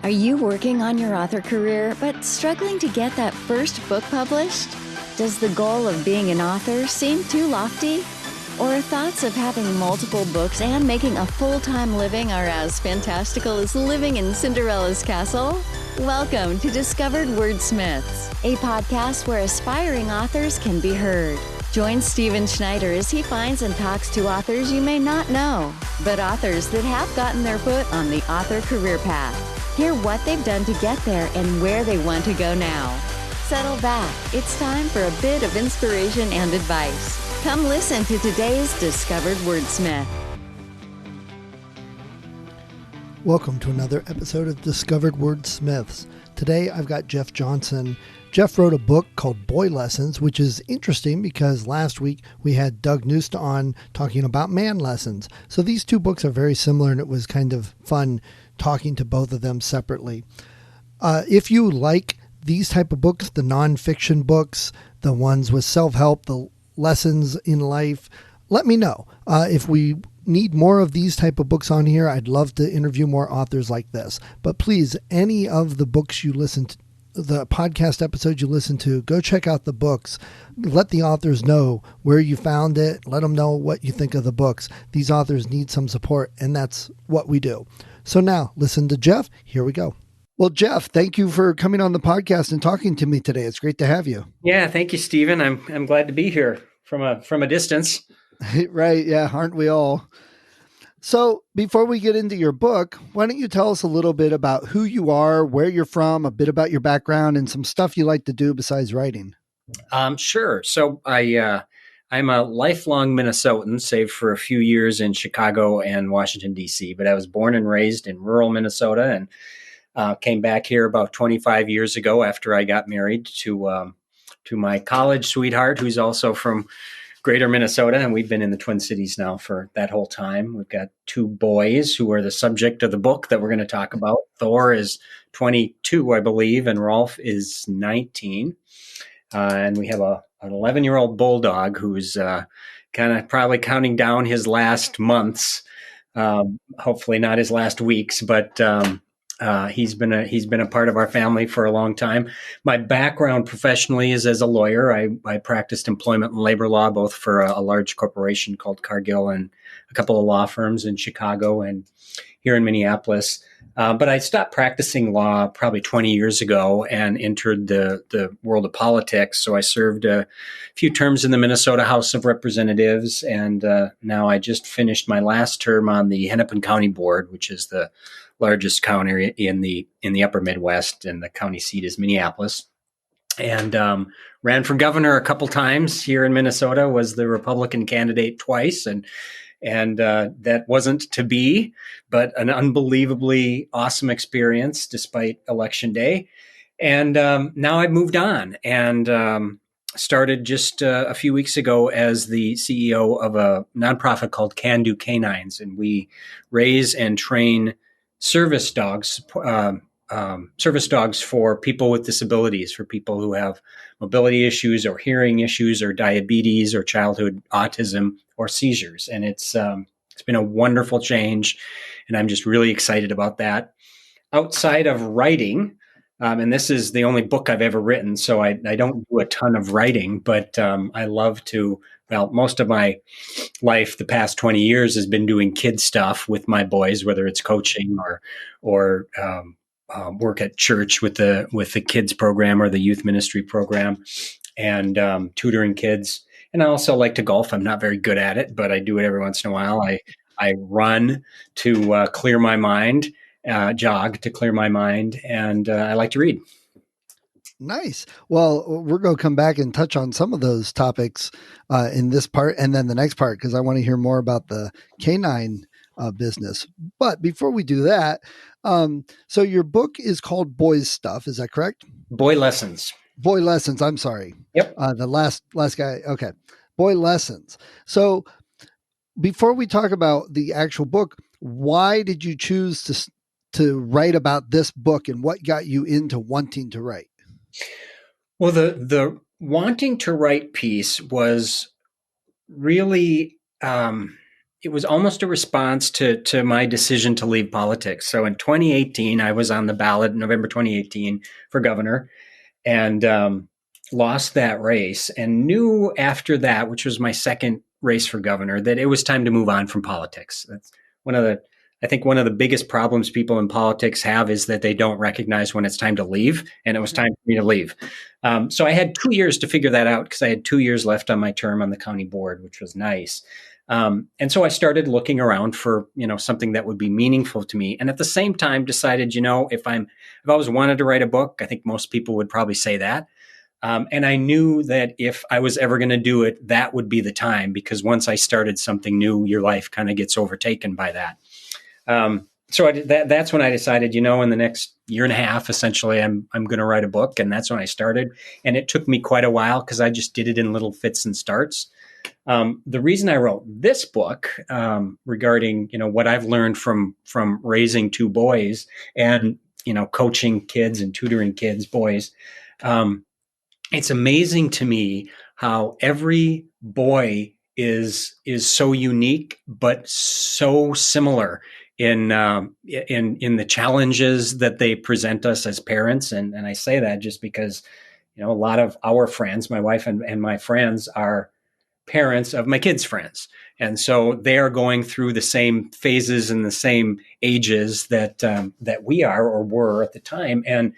Are you working on your author career but struggling to get that first book published? Does the goal of being an author seem too lofty? Or thoughts of having multiple books and making a full-time living are as fantastical as living in Cinderella's castle? Welcome to Discovered Wordsmiths, a podcast where aspiring authors can be heard. Join Stephen Schneider as he finds and talks to authors you may not know, but authors that have gotten their foot on the author career path. Hear what they've done to get there and where they want to go now. Settle back. It's time for a bit of inspiration and advice. Come listen to today's Discovered Wordsmith. Welcome to another episode of Discovered Wordsmiths. Today I've got Jeff Johnson. Jeff wrote a book called Boy Lessons, which is interesting because last week we had Doug Neusta on talking about man lessons. So these two books are very similar, and it was kind of fun talking to both of them separately. If you like these type of books, the nonfiction books, the ones with self-help, the lessons in life, let me know. If we need more of these type of books on here, I'd love to interview more authors like this. But please, any of the books you listen to, the podcast episodes you listen to, go check out the books. Let the authors know where you found it. Let them know what you think of the books. These authors need some support, and that's what we do. So now, listen to Jeff. Here we go. Well, Jeff, thank you for coming on the podcast and talking to me today. It's great to have you. Yeah, thank you, Stephen. I'm glad to be here from a distance. Right, yeah, aren't we all? So before we get into your book, why don't you tell us a little bit about who you are, where you're from, a bit about your background, and some stuff you like to do besides writing? Sure. So I'm a lifelong Minnesotan, save for a few years in Chicago and Washington, D.C., but I was born and raised in rural Minnesota and came back here about 25 years ago after I got married to my college sweetheart, who's also from Greater Minnesota, and we've been in the Twin Cities now for that whole time. We've got two boys who are the subject of the book that we're going to talk about. Thor is 22, I believe, and Rolf is 19. And we have an 11-year-old bulldog who's kind of probably counting down his last months, hopefully not his last weeks, but he's been a part of our family for a long time. My background professionally is as a lawyer. I practiced employment and labor law, both for a large corporation called Cargill and a couple of law firms in Chicago and here in Minneapolis. But I stopped practicing law probably 20 years ago and entered the world of politics. So I served a few terms in the Minnesota House of Representatives, and now I just finished my last term on the Hennepin County Board, which is the largest county in the upper Midwest, and the county seat is Minneapolis. And ran for governor a couple times here in Minnesota, was the Republican candidate twice, and that wasn't to be, but an unbelievably awesome experience despite Election Day. And now I've moved on and started just a few weeks ago as the CEO of a nonprofit called Can Do Canines, and we raise and train service dogs for people with disabilities, for people who have mobility issues or hearing issues or diabetes or childhood autism or seizures. And it's been a wonderful change, and I'm just really excited about that. Outside of writing, and this is the only book I've ever written, so I don't do a ton of writing, but I love to, most of my life, the past 20 years, has been doing kid stuff with my boys, whether it's coaching or work at church with the kids program or the youth ministry program, and tutoring kids. And I also like to golf. I'm not very good at it, but I do it every once in a while. I run to clear my mind, jog to clear my mind, and I like to read. Nice. Well, we're going to come back and touch on some of those topics in this part and then the next part, because I want to hear more about the canine business. But before we do that, so your book is called Boys Stuff. Is that correct? Boy Lessons. Boy Lessons. I'm sorry. Yep. The last guy. Okay. Boy Lessons. So before we talk about the actual book, why did you choose to write about this book, and what got you into wanting to write? Well, the wanting to write piece was really it was almost a response to my decision to leave politics. So in 2018, I was on the ballot, November 2018, for governor, and lost that race, and knew after that, which was my second race for governor, that it was time to move on from politics. That's I think one of the biggest problems people in politics have is that they don't recognize when it's time to leave, and it was time for me to leave. So I had 2 years to figure that out because I had 2 years left on my term on the county board, which was nice. And so I started looking around for, something that would be meaningful to me. And at the same time decided, if I've always wanted to write a book, I think most people would probably say that. And I knew that if I was ever going to do it, that would be the time, because once I started something new, your life kind of gets overtaken by that. So that's when I decided, in the next year and a half, essentially, I'm going to write a book. And that's when I started. And it took me quite a while because I just did it in little fits and starts. The reason I wrote this book, regarding, what I've learned from raising two boys and, coaching kids and tutoring kids, boys, it's amazing to me how every boy is so unique, but so similar in the challenges that they present us as parents. And I say that just because, a lot of our friends, my wife and my friends, are parents of my kids' friends. And so they are going through the same phases and the same ages that we are or were at the time. And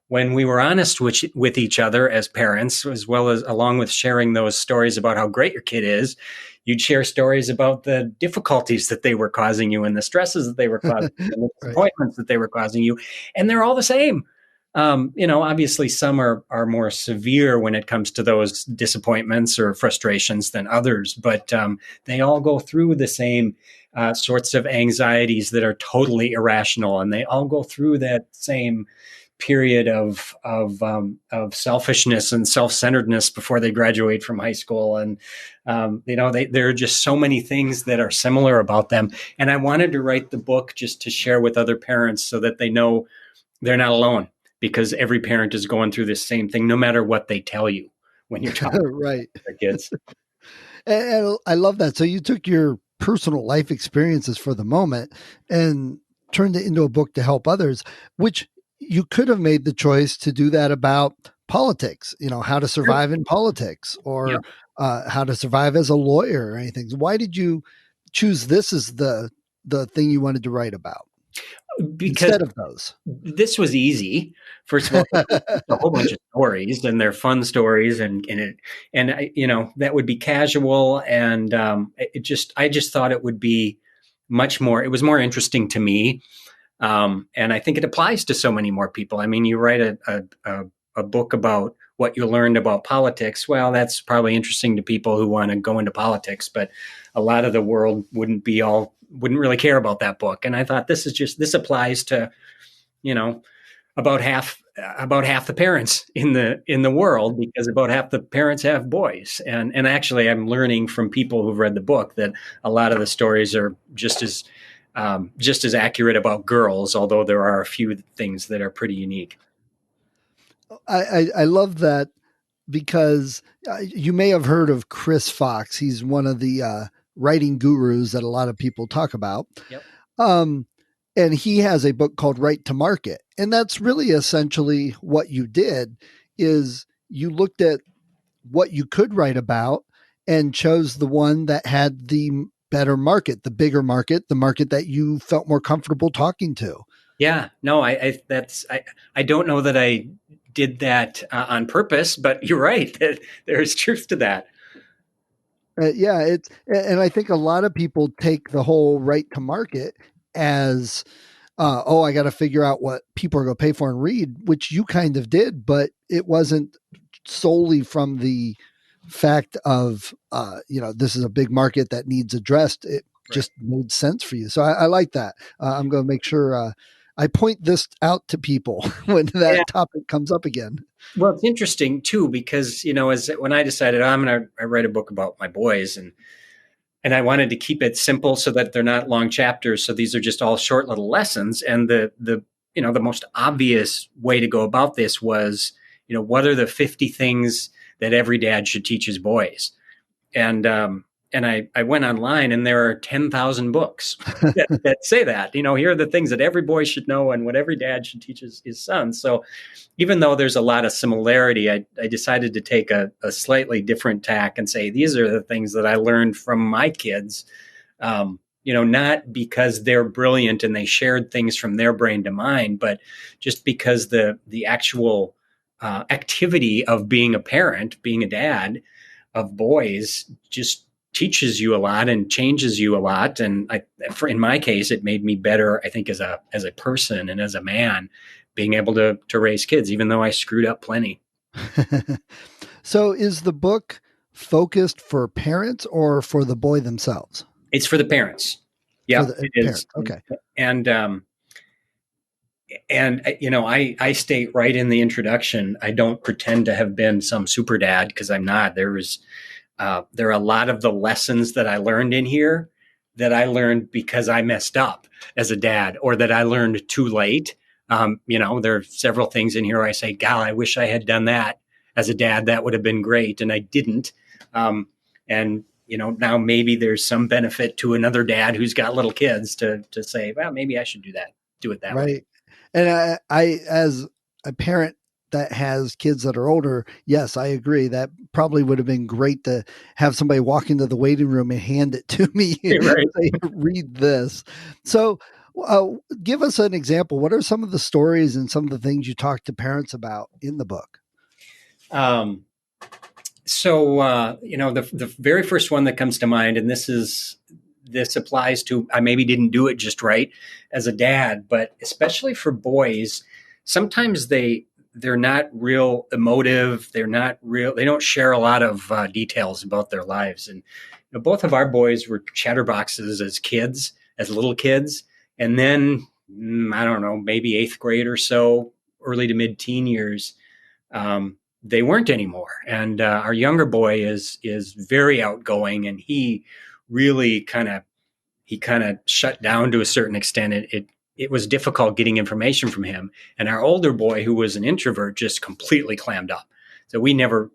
when we were honest with each other as parents, as well as along with sharing those stories about how great your kid is, you'd share stories about the difficulties that they were causing you and the stresses that they were causing you and the disappointments that they were causing you. And they're all the same. Obviously some are more severe when it comes to those disappointments or frustrations than others, but they all go through the same sorts of anxieties that are totally irrational. And they all go through that same period of selfishness and self-centeredness before they graduate from high school. And, there are just so many things that are similar about them. And I wanted to write the book just to share with other parents so that they know they're not alone, because every parent is going through this same thing, no matter what they tell you when you're talking right. to their kids. And I love that. So you took your personal life experiences for the moment and turned it into a book to help others, which you could have made the choice to do that about politics, how to survive in politics, or how to survive as a lawyer or anything. Why did you choose this as the thing you wanted to write about? Because instead of those, this was easy. First of all, a whole bunch of stories, and they're fun stories, and that would be casual, and I just thought it would be much more. It was more interesting to me, and I think it applies to so many more people. I mean, you write a book about what you learned about politics. Well, that's probably interesting to people who want to go into politics, but a lot of the world wouldn't really care about that book. And I thought this applies to, about half the parents in the world, because about half the parents have boys. And actually I'm learning from people who've read the book that a lot of the stories are just as accurate about girls, although there are a few things that are pretty unique. I love that, because you may have heard of Chris Fox. He's one of the writing gurus that a lot of people talk about. Yep. And he has a book called Right to Market. And that's really essentially what you did, is you looked at what you could write about and chose the one that had the better market, the bigger market, the market that you felt more comfortable talking to. Yeah, no, I don't know that I did that on purpose, but you're right. There's truth to that. And I think a lot of people take the whole right to market as, I got to figure out what people are going to pay for and read, which you kind of did, but it wasn't solely from the fact of, this is a big market that needs addressed. It just made sense for you. So I like that. I'm going to make sure I point this out to people when that topic comes up again. Well, it's interesting too, because, when I decided I'm going to write a book about my boys, and I wanted to keep it simple so that they're not long chapters. So these are just all short little lessons. And the most obvious way to go about this was, what are the 50 things that every dad should teach his boys? And I went online, and there are 10,000 books that say that, here are the things that every boy should know and what every dad should teach his son. So even though there's a lot of similarity, I decided to take a slightly different tack and say, these are the things that I learned from my kids. Not because they're brilliant and they shared things from their brain to mine, but just because the actual activity of being a parent, being a dad of boys, just teaches you a lot and changes you a lot. And in my case, it made me better, I think, as a person and as a man, being able to raise kids, even though I screwed up plenty. So is the book focused for parents or for the boy themselves? It's for the parents. Yeah, it is. Okay. And I state right in the introduction, I don't pretend to have been some super dad, because I'm not. There are a lot of the lessons that I learned in here that I learned because I messed up as a dad, or that I learned too late. There are several things in here I say, God, I wish I had done that as a dad. That would have been great. And I didn't. Now maybe there's some benefit to another dad who's got little kids to say, well, maybe I should do it that way. Right. And I, as a parent that has kids that are older, yes, I agree. That probably would have been great to have somebody walk into the waiting room and hand it to me. Right. Say, read this. So give us an example. What are some of the stories and some of the things you talk to parents about in the book? The very first one that comes to mind, and this applies to, I maybe didn't do it just right as a dad, but especially for boys, sometimes they're not real emotive. They don't share a lot of details about their lives. And both of our boys were chatterboxes as little kids. And then, I don't know, maybe 8th grade or so, early to mid-teen years, they weren't anymore. And our younger boy is very outgoing, and he really kind of shut down to a certain extent. It was difficult getting information from him. And our older boy, who was an introvert, just completely clammed up. So we never,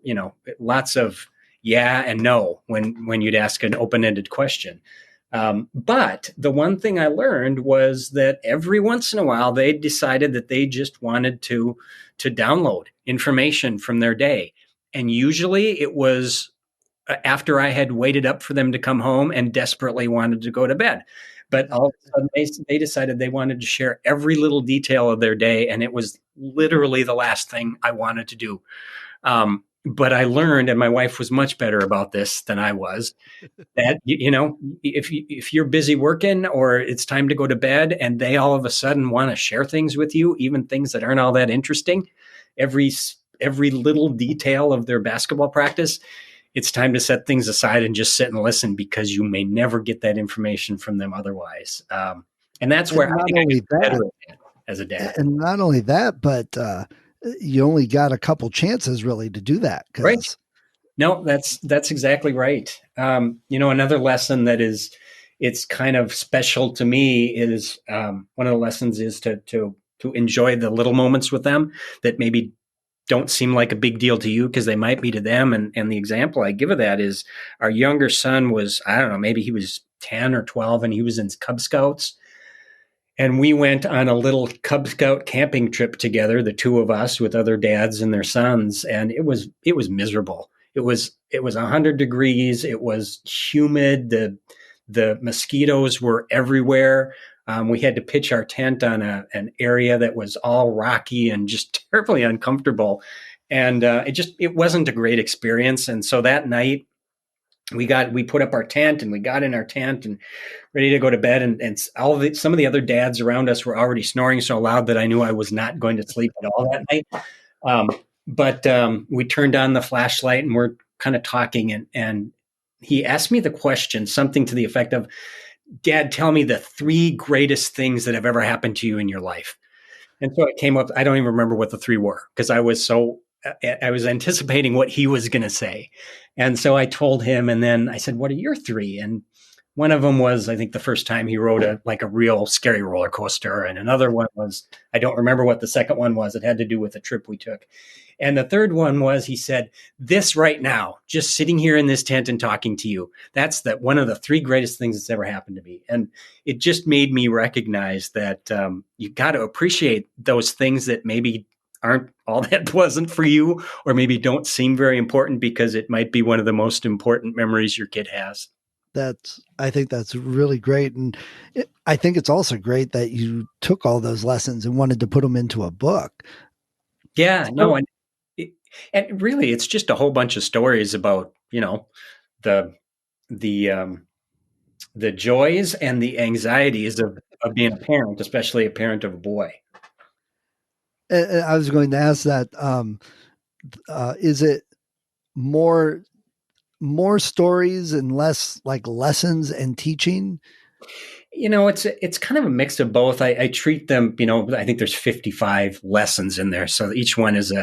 lots of yeah and no when you'd ask an open-ended question. But the one thing I learned was that every once in a while they decided that they just wanted to download information from their day. And usually it was after I had waited up for them to come home and desperately wanted to go to bed. But all of a sudden they decided they wanted to share every little detail of their day. And it was literally the last thing I wanted to do. But I learned, and my wife was much better about this than I was, that, if you're busy working or it's time to go to bed and they all of a sudden want to share things with you, even things that aren't all that interesting, every little detail of their basketball practice, it's time to set things aside and just sit and listen, because you may never get that information from them otherwise. And that's where I think I get better as a dad. And not only that, but you only got a couple chances really to do that. Right. No, that's exactly right. Another lesson that it's kind of special to me is one of the lessons is to enjoy the little moments with them that maybe don't seem like a big deal to you, because they might be to them. And the example I give of that is our younger son was, I don't know, maybe he was 10 or 12, and he was in Cub Scouts. And we went on a little Cub Scout camping trip together, the two of us, with other dads and their sons. And it was miserable. It was 100 degrees. It was humid. The mosquitoes were everywhere. We had to pitch our tent on an area that was all rocky and just terribly uncomfortable. And it wasn't a great experience. And so that night we put up our tent, and we got in our tent and ready to go to bed. And some of the other dads around us were already snoring so loud that I knew I was not going to sleep at all that night. But we turned on the flashlight and we're kind of talking, and he asked me the question, something to the effect of, Dad, tell me the 3 greatest things that have ever happened to you in your life. And so it came up, I don't even remember what the 3 were, because I was anticipating what he was going to say. And so I told him, and then I said, what are your 3? And one of them was, I think, the first time he rode a real scary roller coaster. And another one was, I don't remember what the second one was. It had to do with a trip we took. And the third one was, he said, this right now, just sitting here in this tent and talking to you, that's one of the three greatest things that's ever happened to me. And it just made me recognize that you got to appreciate those things that maybe aren't all that pleasant for you, or maybe don't seem very important, because it might be one of the most important memories your kid has. I think that's really great. And I think it's also great that you took all those lessons and wanted to put them into a book. Yeah, no, So, and really, it's just a whole bunch of stories about, the the the joys and the anxieties of being a parent, especially a parent of a boy. I was going to ask that, is it more stories and less like lessons and teaching? It's kind of a mix of both. I treat them, I think there's 55 lessons in there. So each one is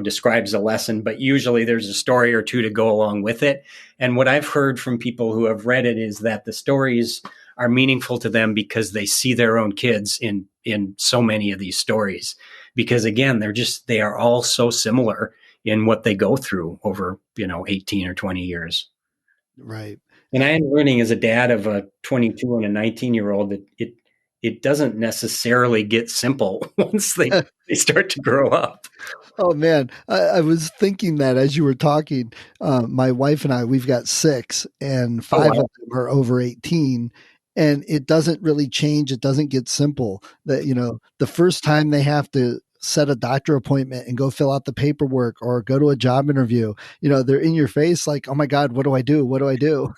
describes a lesson, but usually there's a story or two to go along with it. And what I've heard from people who have read it is that the stories are meaningful to them because they see their own kids in so many of these stories. Because again, they are all so similar in what they go through over, 18 or 20 years. Right. And I am learning as a dad of a 22 and a 19-year-old that it doesn't necessarily get simple once they start to grow up. Oh man, I was thinking that as you were talking. My wife and I, we've got 6, and 5 of them are over 18, and it doesn't really change. It doesn't get simple. That the first time they have to set a doctor appointment and go fill out the paperwork or go to a job interview, they're in your face like, oh my God, what do I do? What do I do?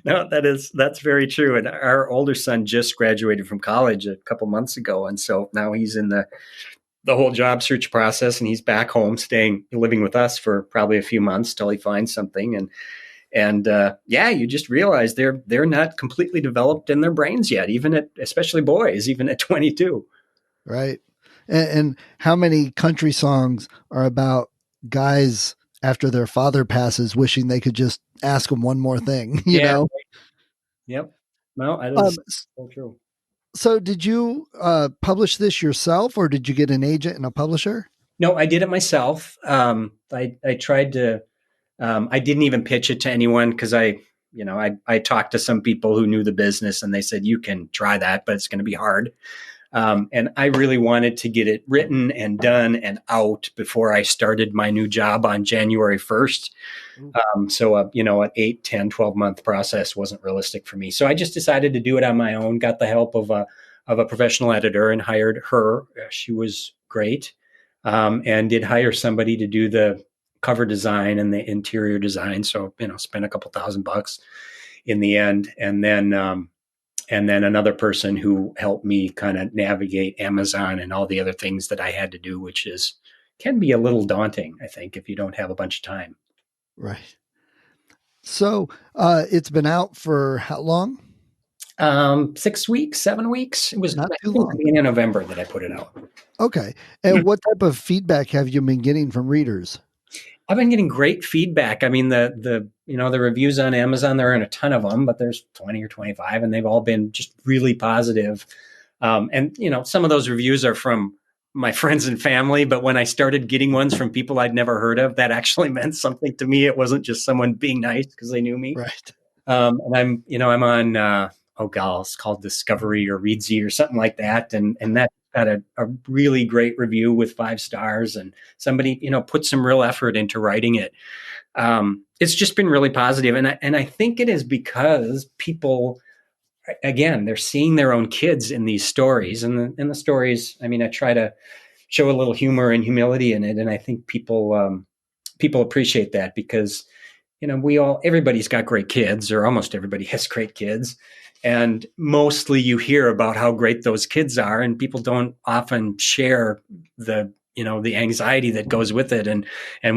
No, that's very true. And our older son just graduated from college a couple months ago, and so now he's in the whole job search process, and he's back home, living with us for probably a few months till he finds something. And yeah, you just realize they're not completely developed in their brains yet, especially boys, even at 22. Right. And how many country songs are about guys after their father passes wishing they could just ask him one more thing, Yeah. Yep. No, that is so true. So did you publish this yourself, or did you get an agent and a publisher? No, I did it myself. I tried to. I didn't even pitch it to anyone because I talked to some people who knew the business, and they said, you can try that, but it's going to be hard. And I really wanted to get it written and done and out before I started my new job on January 1st. So, an 8, 10, 12-month process wasn't realistic for me. So I just decided to do it on my own, got the help of a professional editor and hired her. She was great. And did hire somebody to do the cover design and the interior design. So, spent a couple $1,000 in the end. And then another person who helped me kind of navigate Amazon and all the other things that I had to do, which can be a little daunting, I think, if you don't have a bunch of time. Right. So it's been out for how long? 6 weeks, 7 weeks. It was not too long. Beginning of November that I put it out. Okay. And what type of feedback have you been getting from readers? I've been getting great feedback. I mean, the reviews on Amazon, there aren't a ton of them, but there's 20 or 25, and they've all been just really positive. And some of those reviews are from my friends and family, but when I started getting ones from people I'd never heard of, that actually meant something to me. It wasn't just someone being nice because they knew me. Right. And I'm on, it's called Discovery or Readsy or something like that. And that got a really great review with 5 stars, and somebody, put some real effort into writing it. It's just been really positive. And I think it is because people, again, they're seeing their own kids in these stories, and the stories, I mean, I try to show a little humor and humility in it. And I think people appreciate that because, everybody's got great kids, or almost everybody has great kids. And mostly you hear about how great those kids are, and people don't often share the anxiety that goes with it and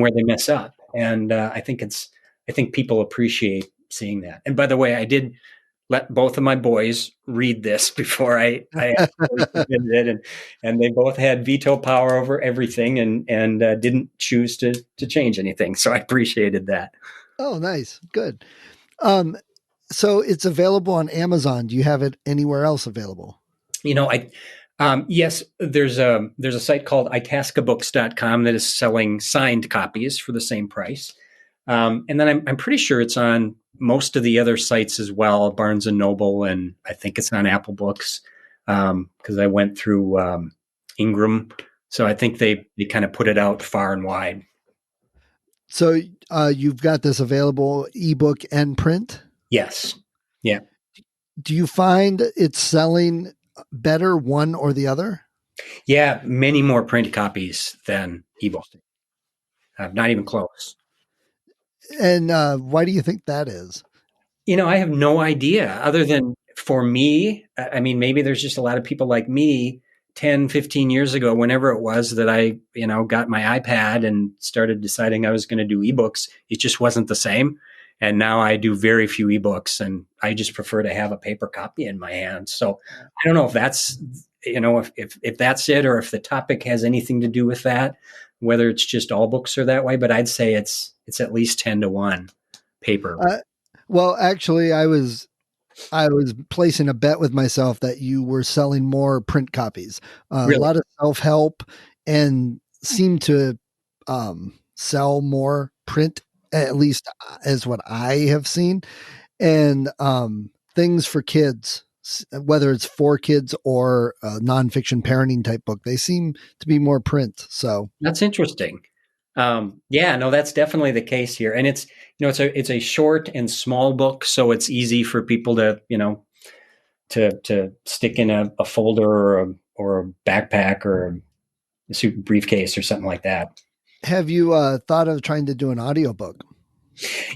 where they mess up. And I think people appreciate seeing that. And by the way, I did let both of my boys read this before I actually submitted it, and they both had veto power over everything, and didn't choose to change anything. So I appreciated that. Oh, nice. Good. So it's available on Amazon. Do you have it anywhere else available? Yes, there's a site called itascabooks.com that is selling signed copies for the same price. And then I'm pretty sure it's on most of the other sites as well, Barnes and Noble, and I think it's on Apple Books, because I went through Ingram. So I think they kind of put it out far and wide. So you've got this available ebook and print. Yes. Yeah. Do you find it's selling better one or the other? Yeah. Many more print copies than ebook. Not even close. And why do you think that is? I have no idea other than for me. I mean, maybe there's just a lot of people like me 10, 15 years ago, whenever it was that I, got my iPad and started deciding I was going to do ebooks. It just wasn't the same. And now I do very few ebooks and I just prefer to have a paper copy in my hand. So I don't know if that's, if that's it or if the topic has anything to do with that, whether it's just all books are that way, but I'd say it's at least 10-1 paper. Well, actually, I was placing a bet with myself that you were selling more print copies. Really? A lot of self-help and seem to sell more print, at least as what I have seen. And things for kids, whether it's for kids or a nonfiction parenting type book, they seem to be more print. So That's interesting. Yeah, no, that's definitely the case here. And it's a short and small book, so it's easy for people to, to stick in a folder or a backpack or a suit briefcase or something like that. have you thought of trying to do an audiobook?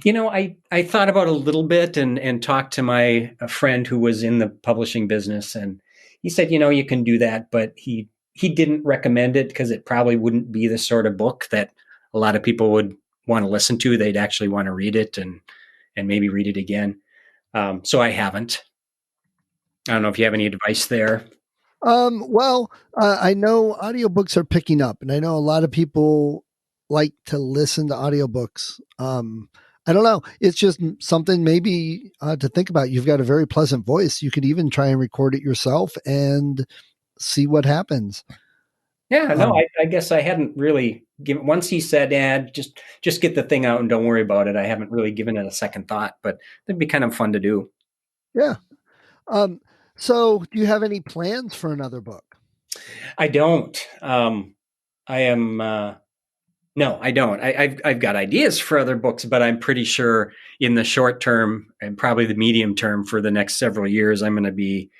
I thought about a little bit and talked to a friend who was in the publishing business, and he said, you can do that, but he didn't recommend it because it probably wouldn't be the sort of book that a lot of people would want to listen to. They'd actually want to read it and maybe read it again. So I haven't. I don't know if you have any advice there. Well, I know audiobooks are picking up, and I know a lot of people like to listen to audiobooks. I don't know. It's just something maybe to think about. You've got a very pleasant voice. You could even try and record it yourself and see what happens. Yeah, no, I guess I hadn't really given. Once he said, just get the thing out and don't worry about it," I haven't really given it a second thought. But it'd be kind of fun to do. Yeah. So do you have any plans for another book? I don't. I am. No, I don't. I've got ideas for other books, but I'm pretty sure in the short term and probably the medium term for the next several years, I'm going to be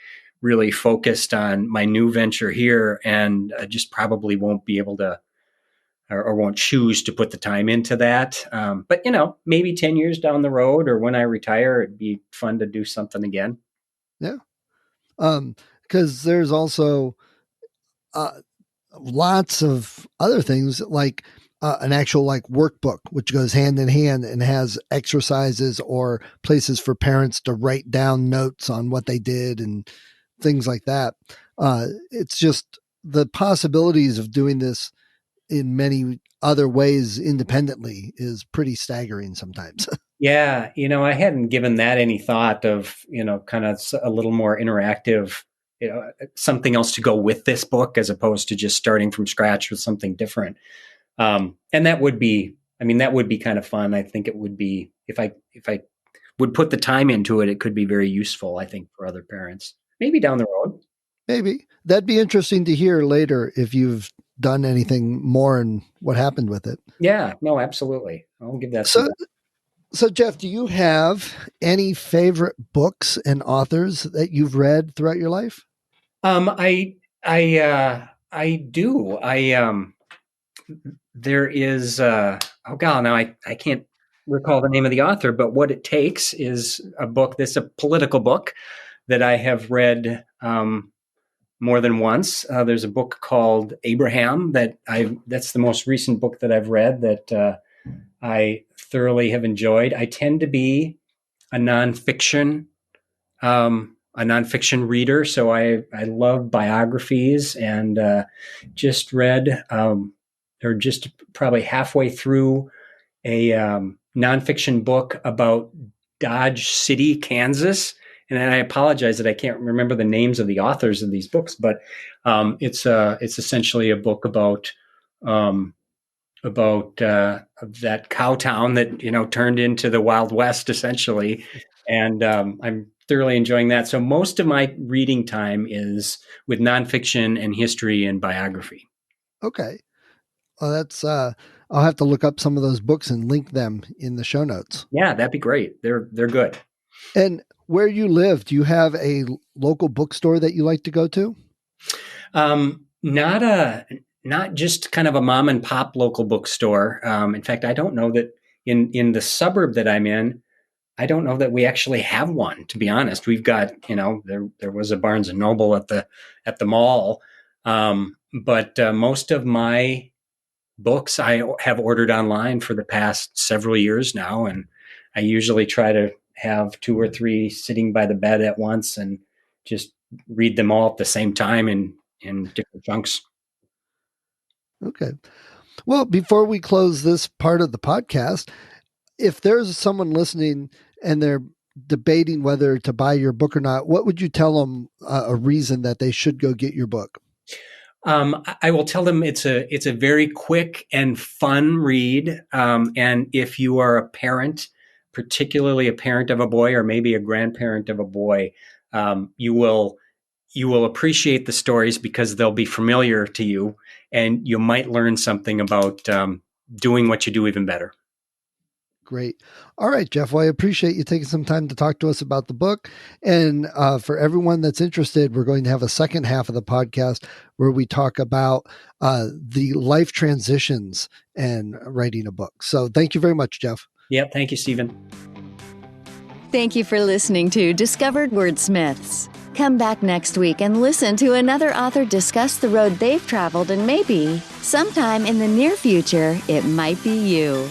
really focused on my new venture here, and just probably won't be able to or won't choose to put the time into that. But maybe 10 years down the road or when I retire, it'd be fun to do something again. Yeah. Because there's also lots of other things like an actual like workbook, which goes hand in hand and has exercises or places for parents to write down notes on what they did and things like that. It's just the possibilities of doing this in many other ways independently is pretty staggering sometimes. Yeah, I hadn't given that any thought of, kind of a little more interactive, something else to go with this book as opposed to just starting from scratch with something different. And that would be, that would be kind of fun. I think it would be, if I would put the time into it, it could be very useful, I think, for other parents, maybe down the road. Maybe that'd be interesting to hear later if you've done anything more and what happened with it. Yeah, no, absolutely. I'll give that So, so Jeff, do you have any favorite books and authors that you've read throughout your life? I do. There is, oh God, now I can't recall the name of the author, but What It Takes is a book that's a political book that I have read, more than once. There's a book called Abraham that's the most recent book that I've read that, I thoroughly have enjoyed. I tend to be a nonfiction, reader, so I love biographies and just read or just probably halfway through a nonfiction book about Dodge City, Kansas, and I apologize that I can't remember the names of the authors of these books, but it's essentially a book about that cow town that turned into the Wild West essentially, and I'm thoroughly enjoying that. So most of my reading time is with nonfiction and history and biography. Okay. Well, that's I'll have to look up some of those books and link them in the show notes. Yeah, that'd be great. They're good. And where you live, do you have a local bookstore that you like to go to? Not just kind of a mom and pop local bookstore. In fact, I don't know that in the suburb that I'm in, I don't know that we actually have one, to be honest. We've got, there was a Barnes and Noble at the mall. But most of my books I have ordered online for the past several years now. And I usually try to have 2 or 3 sitting by the bed at once and just read them all at the same time in different chunks. Okay. Well, before we close this part of the podcast, if there's someone listening and they're debating whether to buy your book or not, what would you tell them a reason that they should go get your book? I will tell them it's a very quick and fun read. And if you are a parent, particularly a parent of a boy or maybe a grandparent of a boy, you will appreciate the stories because they'll be familiar to you, and you might learn something about doing what you do even better. Great. All right, Jeff. Well, I appreciate you taking some time to talk to us about the book. And for everyone that's interested, we're going to have a second half of the podcast where we talk about the life transitions and writing a book. So thank you very much, Jeff. Yeah, thank you, Stephen. Thank you for listening to Discovered Wordsmiths. Come back next week and listen to another author discuss the road they've traveled, and maybe, sometime in the near future, it might be you.